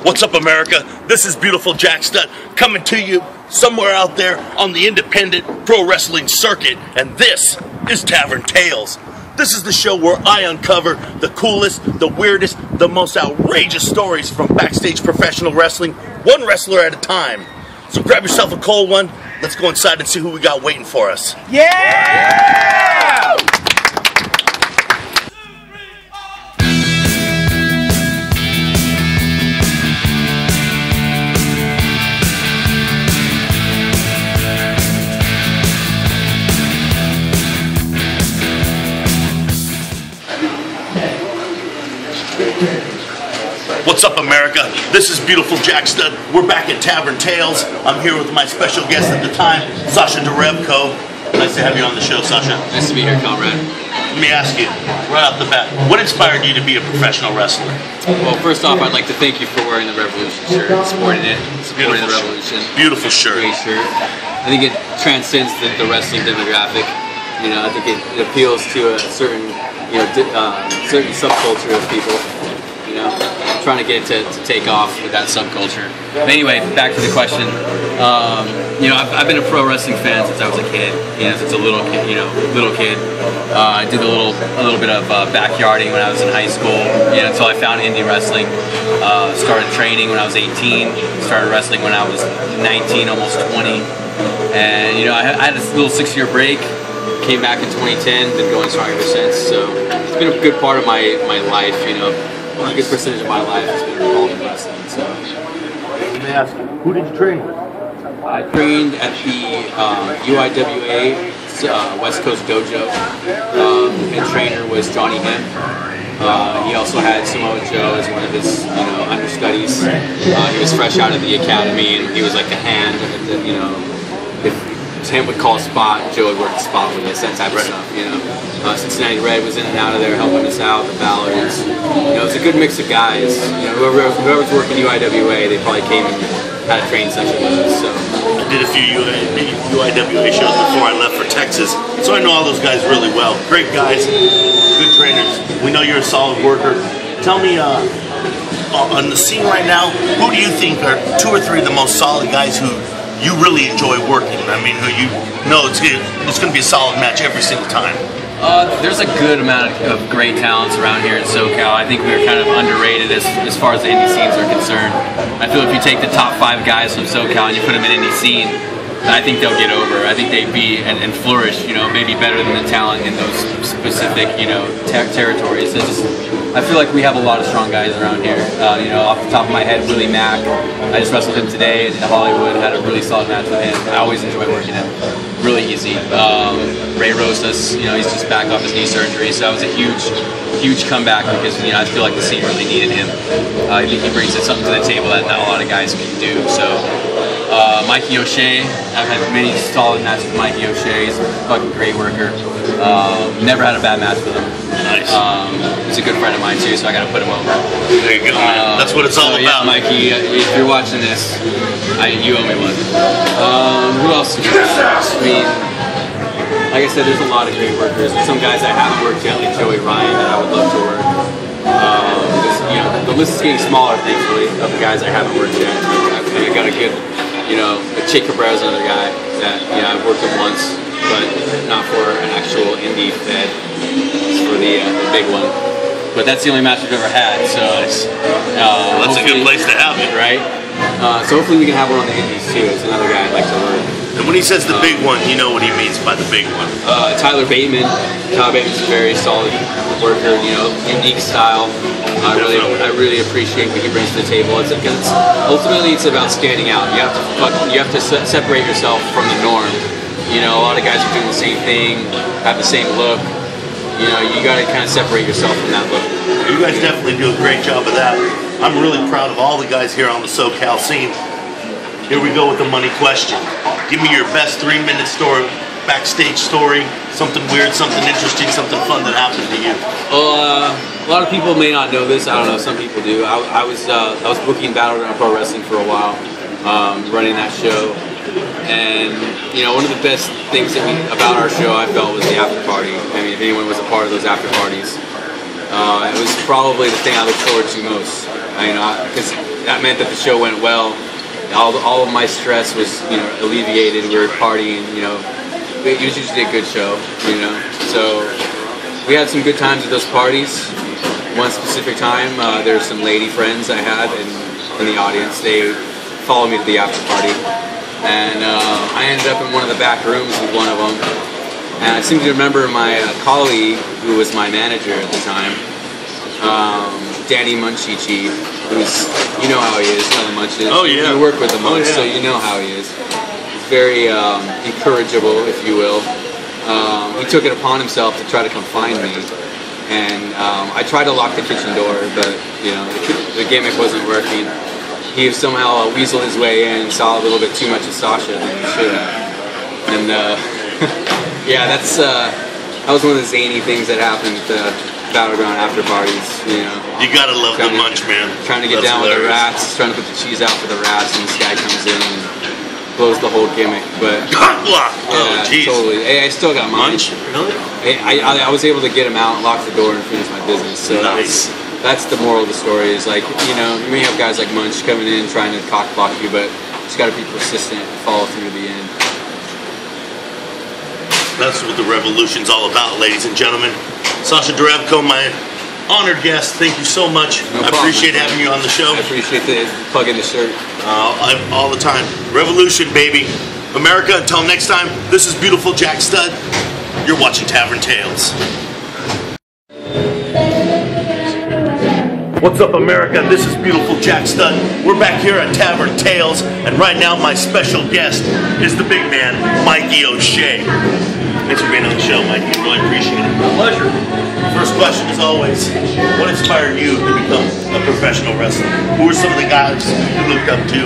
What's up, America? This is beautiful Jack Stud coming to you somewhere out there on the independent pro wrestling circuit, and this is Tavern Tales. This is the show where I uncover the coolest, the weirdest, the most outrageous stories from backstage professional wrestling, one wrestler at a time. So grab yourself a cold one, let's go inside and see who we got waiting for us. Yeah! What's up, America? This is beautiful Jack Stud. We're back at Tavern Tales. I'm here with my special guest at the time, Sasha Derevko. Nice to have you on the show, Sasha. Nice to be here, comrade. Let me ask you, right off the bat, what inspired you to be a professional wrestler? Well, first off, I'd like to thank you for wearing the Revolution shirt, supporting the Revolution. Beautiful shirt. Great shirt. I think it transcends the wrestling demographic. You know, I think it appeals to a certain, certain subculture of people. You know, I'm trying to get it to take off with that subculture. But anyway, back to the question. You know, I've been a pro wrestling fan since I was a kid. You know, since a little kid. I did a little bit of backyarding when I was in high school. You know, until I found indie wrestling. Started training when I was 18. Started wrestling when I was 19, almost 20. And you know, I had a little 6-year break. Came back in 2010. Been going strong ever since. So it's been a good part of my life. You know. A good percentage of my life has been involved in wrestling. So, Let me ask you, who did you train with? I trained at the UIWA West Coast Dojo. Head trainer was Johnny Hemp. He also had Samoa Joe as one of his, understudies. He was fresh out of the academy, and he was like the hand. If Hemp would call a spot, Joe would work the spot with us, that type of stuff. You know. Cincinnati Red was in and out of there helping us out, the Ballards. You know, it's a good mix of guys. You know, whoever's working UIWA, they probably came and had a training session with us. So I did a few UIWA shows before I left for Texas, so I know all those guys really well. Great guys, good trainers. We know you're a solid worker. Tell me, on the scene right now, who do you think are 2 or 3 of the most solid guys who you really enjoy working? I mean, who you know it's going to be a solid match every single time? There's a good amount of great talents around here in SoCal. I think we're kind of underrated as far as the indie scenes are concerned. I feel if you take the top 5 guys from SoCal and you put them in indie scene, I think they'll get over. I think they'd be and flourish, maybe better than the talent in those specific, territories. I feel like we have a lot of strong guys around here. Off the top of my head, Willie Mack. I just wrestled him today in Hollywood. Had a really solid match with him. I always enjoy working him. Really easy. Ray Rosas, he's just back off his knee surgery, so that was a huge comeback because I feel like the scene really needed him. I think he brings something to the table that not a lot of guys can do. So. Mikey O'Shea, I've had many solid matches with Mikey O'Shea. He's a fucking great worker. Never had a bad match with him. Nice. He's a good friend of mine too, so I gotta put him over. There you go, man. That's what it's all about. Yeah, Mikey, if you're watching this, you owe me one. Who else? I mean, like I said, there's a lot of great workers. There's some guys I haven't worked yet, like Joey Ryan, that I would love to work. The list is getting smaller, thankfully, of the guys I haven't worked yet. I got a good. Chick Cabrera's another guy that I've worked with once, but not for an actual indie fed. It's for the big one. But that's the only match we've ever had, so that's a good place to have it, right? So hopefully we can have one on the indies too. It's another guy I'd like to work. And when he says the big one, you know what he means by the big one. Tyler Bateman. Tyler Bateman's a very solid worker, unique style. I really appreciate what he brings to the table. Ultimately it's about standing out. You have to separate yourself from the norm. A lot of guys are doing the same thing, have the same look. You got to kind of separate yourself from that look. You guys definitely do a great job of that. I'm really proud of all the guys here on the SoCal scene. Here we go with the money question. Give me your best 3-minute story, backstage story, something weird, something interesting, something fun that happened to you. Well, a lot of people may not know this. I don't know. Some people do. I was booking Battleground Pro Wrestling for a while, running that show, and one of the best things about our show I felt was the after party. I mean, if anyone was a part of those after parties, it was probably the thing I looked forward to most. Because that meant that the show went well. All of my stress was, you know, alleviated. We were partying, you know. It was usually a good show, you know. So we had some good times at those parties. One specific time, there were some lady friends I had in the audience. They followed me to the after party, and I ended up in one of the back rooms with one of them. And I seem to remember my colleague, who was my manager at the time, Danny Munchichi, who's, you know how he is, you know the Munch is. Oh yeah. You work with the Munch, yeah. so you know how he is. He's very encourageable, if you will. He took it upon himself to try to come find me, and I tried to lock the kitchen door, but you know the gimmick wasn't working. He somehow weaseled his way in, saw a little bit too much of Sasha than he should have, and yeah, that was one of the zany things that happened at the Battleground after parties. You know, you gotta love the Munch, man. Trying to get down with the rats, trying to put the cheese out for the rats, and this guy comes in and blows the whole gimmick. But cock block. Oh, jeez. Totally. Hey, I still got mine. Munch, really? I was able to get him out, lock the door, and finish my business. So nice. That's the moral of the story. Is like, you know, you may have guys like Munch coming in trying to cock block you, but you just got to be persistent and follow through to the end. That's what the revolution's all about, ladies and gentlemen. Sasha Derevko, my honored guest, thank you so much. No I appreciate having you on the show. I appreciate the plug in the shirt. All the time. Revolution, baby. America, until next time, this is beautiful Jack Stud. You're watching Tavern Tales. What's up, America? This is beautiful Jack Stud. We're back here at Tavern Tales, and right now my special guest is the big man, Mikey O'Shea. Thanks for being on the show, Mikey. Really appreciate it. My pleasure. First question, as always, what inspired you to become a professional wrestler? Who are some of the guys you looked up to,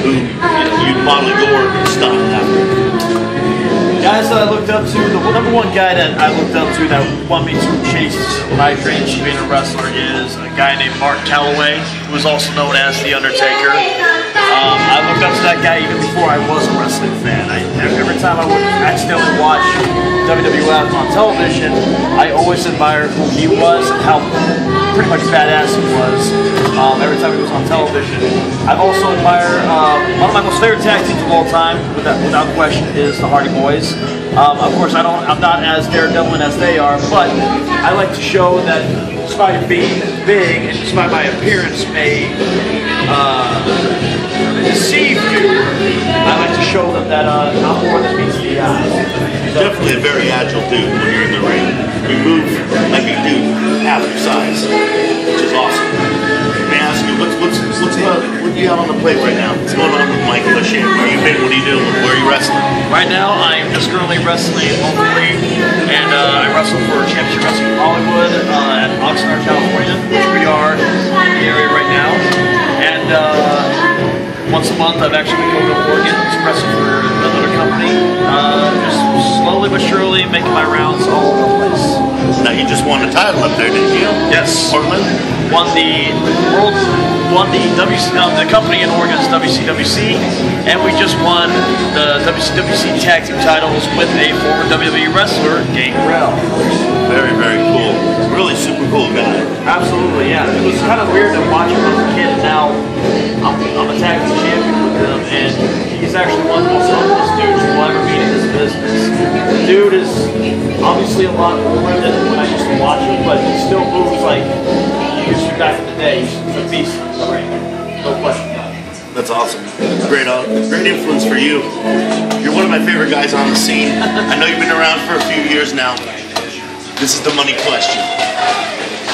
who you modeled your style after? Guys that I looked up to, the number one guy that I looked up to that wanted me to chase my dreams of being a wrestler is a guy named Mark Calloway, who is also known as The Undertaker. I looked up to that guy even before I was a wrestling fan. Every time I would accidentally watch WWF on television, I always admired who he was and how pretty much badass he was every time he was on television. I've also admired one of my most favorite tag teams of all time, without question, is the Hardy Boys. Of course, I'm not as daredevil as they are, but I like to show that despite being big and despite my appearance may deceive you, I like to show them that I'm more than meets the eye. You're definitely a very agile dude when you're in the ring. You move like a dude half your size, which is awesome. May I ask you, what do you have on the plate right now? What's going on with Mikey O'Shea? Where you been? What are you doing? Where are you wrestling? Right now, I'm just currently wrestling locally, and I wrestle for Championship Wrestling Hollywood at Oxnard, California, which we are in the area right now. And once a month, I've actually go to Oregon to wrestle for another company. Just slowly but surely making my rounds all over the place. Now you just won a title up there, didn't you? Yes. Portland? Won the company in Oregon's WCWC, and we just won the WCWC tag team titles with a former WWE wrestler, Gangrel. Very, very cool. Really super cool guy. Absolutely, yeah. It was kind of weird to watch him as a kid, and now I'm a tag team champion with him, and he's actually one of the most humblest dudes you'll ever meet in this business. The dude is obviously a lot older than when I used to watch him, but he still moves like he used to back in the day. He's a beast in the ring. No question about it. That's awesome. Great influence for you. You're one of my favorite guys on the scene. I know you've been around for a few years now. This is the money question.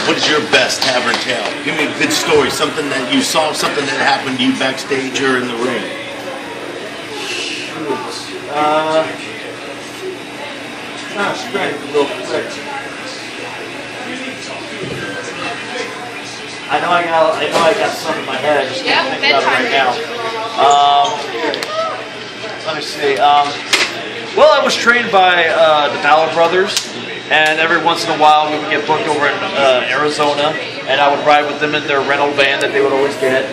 What is your best tavern tale? Give me a good story, something that you saw, something that happened to you backstage or in the ring. Trying to strength real quick. I know I got some in my head. I just can't think about it right now. Let me see. Well, I was trained by the Ballard Brothers, and every once in a while we would get booked over in Arizona, and I would ride with them in their rental van that they would always get.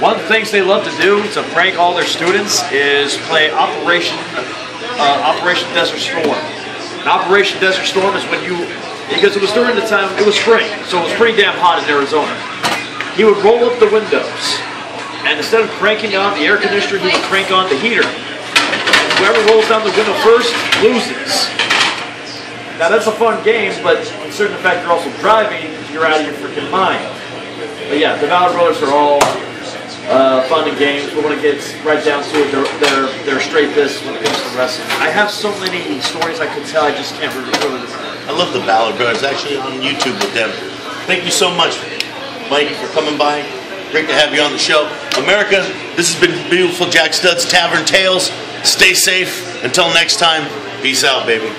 One of the things they love to do to prank all their students is play Operation Desert Storm. And Operation Desert Storm is when because it was during the time, it was spring, so it was pretty damn hot in Arizona. he would roll up the windows, and instead of cranking on the air conditioner, he would crank on the heater. Whoever rolls down the window first loses. Now that's a fun game, but considering the fact you're also driving, you're out of your freaking mind. But yeah, the Valor Brothers are all fun and games, but when it gets right down to it, they're straight business when it comes to wrestling. I have so many stories I could tell, I just can't really remember. I love the Valor Brothers, actually on YouTube with them. Thank you so much, Mike, for coming by. Great to have you on the show. America, this has been Beautiful Jack Stud's Tavern Tales. Stay safe. Until next time, peace out, baby.